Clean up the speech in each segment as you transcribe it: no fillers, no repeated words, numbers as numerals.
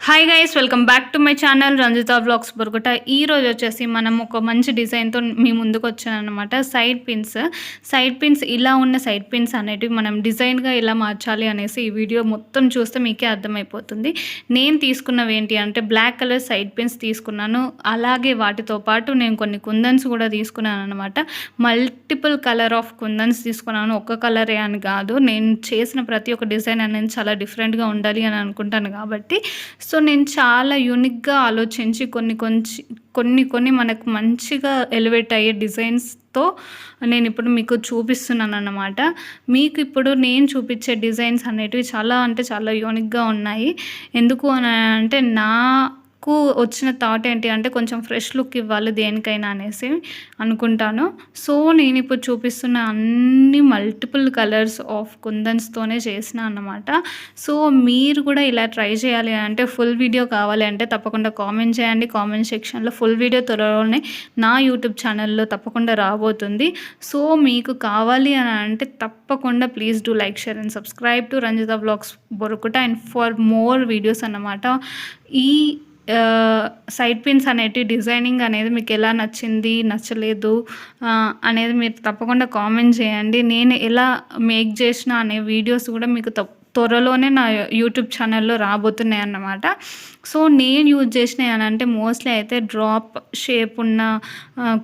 Hi guys, welcome back to my channel Ranjitha vlogs Boruguta. ఈరోజు వచ్చేసి మనం ఒక మంచి డిజైన్తో మీ ముందుకు వచ్చానమాట. సైడ్ పిన్స్ ఇలా ఉన్న సైడ్ పిన్స్ అనేటివి మనం డిజైన్గా ఎలా మార్చాలి అనేసి ఈ వీడియో మొత్తం చూస్తే మీకే అర్థమైపోతుంది. నేను తీసుకున్నవి ఏంటి అంటే బ్లాక్ కలర్ సైడ్ పిన్స్ తీసుకున్నాను. అలాగే వాటితో పాటు నేను కొన్ని కుందన్స్ కూడా తీసుకున్నాను అనమాట. మల్టిపుల్ కలర్ ఆఫ్ కుందన్స్ తీసుకున్నాను, ఒక్క కలరే అని కాదు. నేను చేసిన ప్రతి ఒక్క డిజైన్ అనేది చాలా డిఫరెంట్గా ఉండాలి అని అనుకుంటాను కాబట్టి సో నేను చాలా యూనిక్గా ఆలోచించి కొన్ని మనకు మంచిగా ఎలివేట్ అయ్యే డిజైన్స్తో నేను ఇప్పుడు మీకు చూపిస్తున్నాను అన్నమాట. మీకు ఇప్పుడు నేను చూపించే డిజైన్స్ అనేటివి చాలా అంటే చాలా యూనిక్గా ఉన్నాయి. ఎందుకు అని అంటే నాకు వచ్చిన థాట్ ఏంటి అంటే కొంచెం ఫ్రెష్ లుక్ ఇవ్వాలి దేనికైనా అనేసి అనుకుంటాను. సో నేను ఇప్పుడు చూపిస్తున్న అన్ని మల్టిపుల్ కలర్స్ ఆఫ్ కుందన్స్తోనే చేసిన అన్నమాట. సో మీరు కూడా ఇలా ట్రై చేయాలి అంటే ఫుల్ వీడియో కావాలి అంటే తప్పకుండా కామెంట్ చేయండి. కామెంట్ సెక్షన్లో ఫుల్ వీడియో త్వరలోనే నా యూట్యూబ్ ఛానల్లో తప్పకుండా రాబోతుంది. సో మీకు కావాలి అని అంటే తప్పకుండా please do like, share and subscribe to Ranjitha vlogs Borukuta and for more videos అన్నమాట. ఈ సైడ్ పిన్స్ అనేటివి డిజైనింగ్ అనేది మీకు ఎలా నచ్చింది, నచ్చలేదు అనేది మీరు తప్పకుండా కామెంట్ చేయండి. నేను ఎలా మేక్ చేసిన అనే వీడియోస్ కూడా మీకు త్వరలోనే నా యూట్యూబ్ ఛానల్లో రాబోతున్నాయి అన్నమాట. సో నేను యూజ్ చేసినవి అని అంటే మోస్ట్లీ అయితే డ్రాప్ షేప్ ఉన్న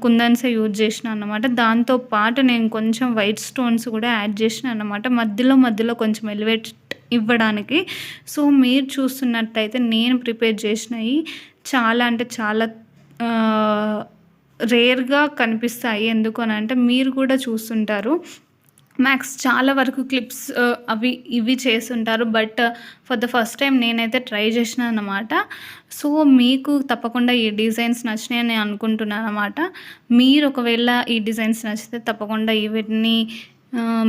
కుందన్సే యూజ్ చేసిన అన్నమాట. దాంతోపాటు నేను కొంచెం వైట్ స్టోన్స్ కూడా యాడ్ చేసిన అన్నమాట, మధ్యలో కొంచెం ఎలివేట్ ఇవ్వడానికి. సో మీరు చూస్తున్నట్టయితే నేను ప్రిపేర్ చేసినవి చాలా అంటే చాలా రేర్గా కనిపిస్తాయి. ఎందుకు అని అంటే మీరు కూడా చూస్తుంటారు, మ్యాక్స్ చాలా వరకు క్లిప్స్ ఇవి చేస్తుంటారు. But for the first time నేనైతే ట్రై చేసిన అన్నమాట. సో మీకు తప్పకుండా ఈ డిజైన్స్ నచ్చినాయి అని అనుకుంటున్నాను అన్నమాట. మీరు ఒకవేళ ఈ డిజైన్స్ నచ్చితే తప్పకుండా వీటిని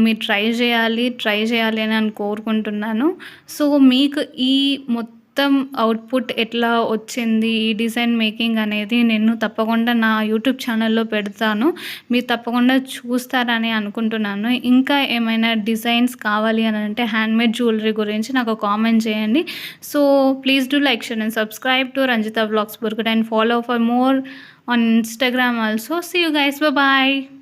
మీరు ట్రై చేయాలి అని కోరుకుంటున్నాను. సో మీకు ఈ మొత్తం అవుట్పుట్ ఎట్లా వచ్చింది, ఈ డిజైన్ మేకింగ్ అనేది నేను తప్పకుండా నా యూట్యూబ్ ఛానల్లో పెడతాను. మీరు తప్పకుండా చూస్తారని అనుకుంటున్నాను. ఇంకా ఏమైనా డిజైన్స్ కావాలి అని అంటే హ్యాండ్మేడ్ జ్యువెలరీ గురించి నాకు కామెంట్ చేయండి. So please do like, share and subscribe to Ranjitha vlogs Borukuta and follow for more on Instagram also. See you guys. Bye bye.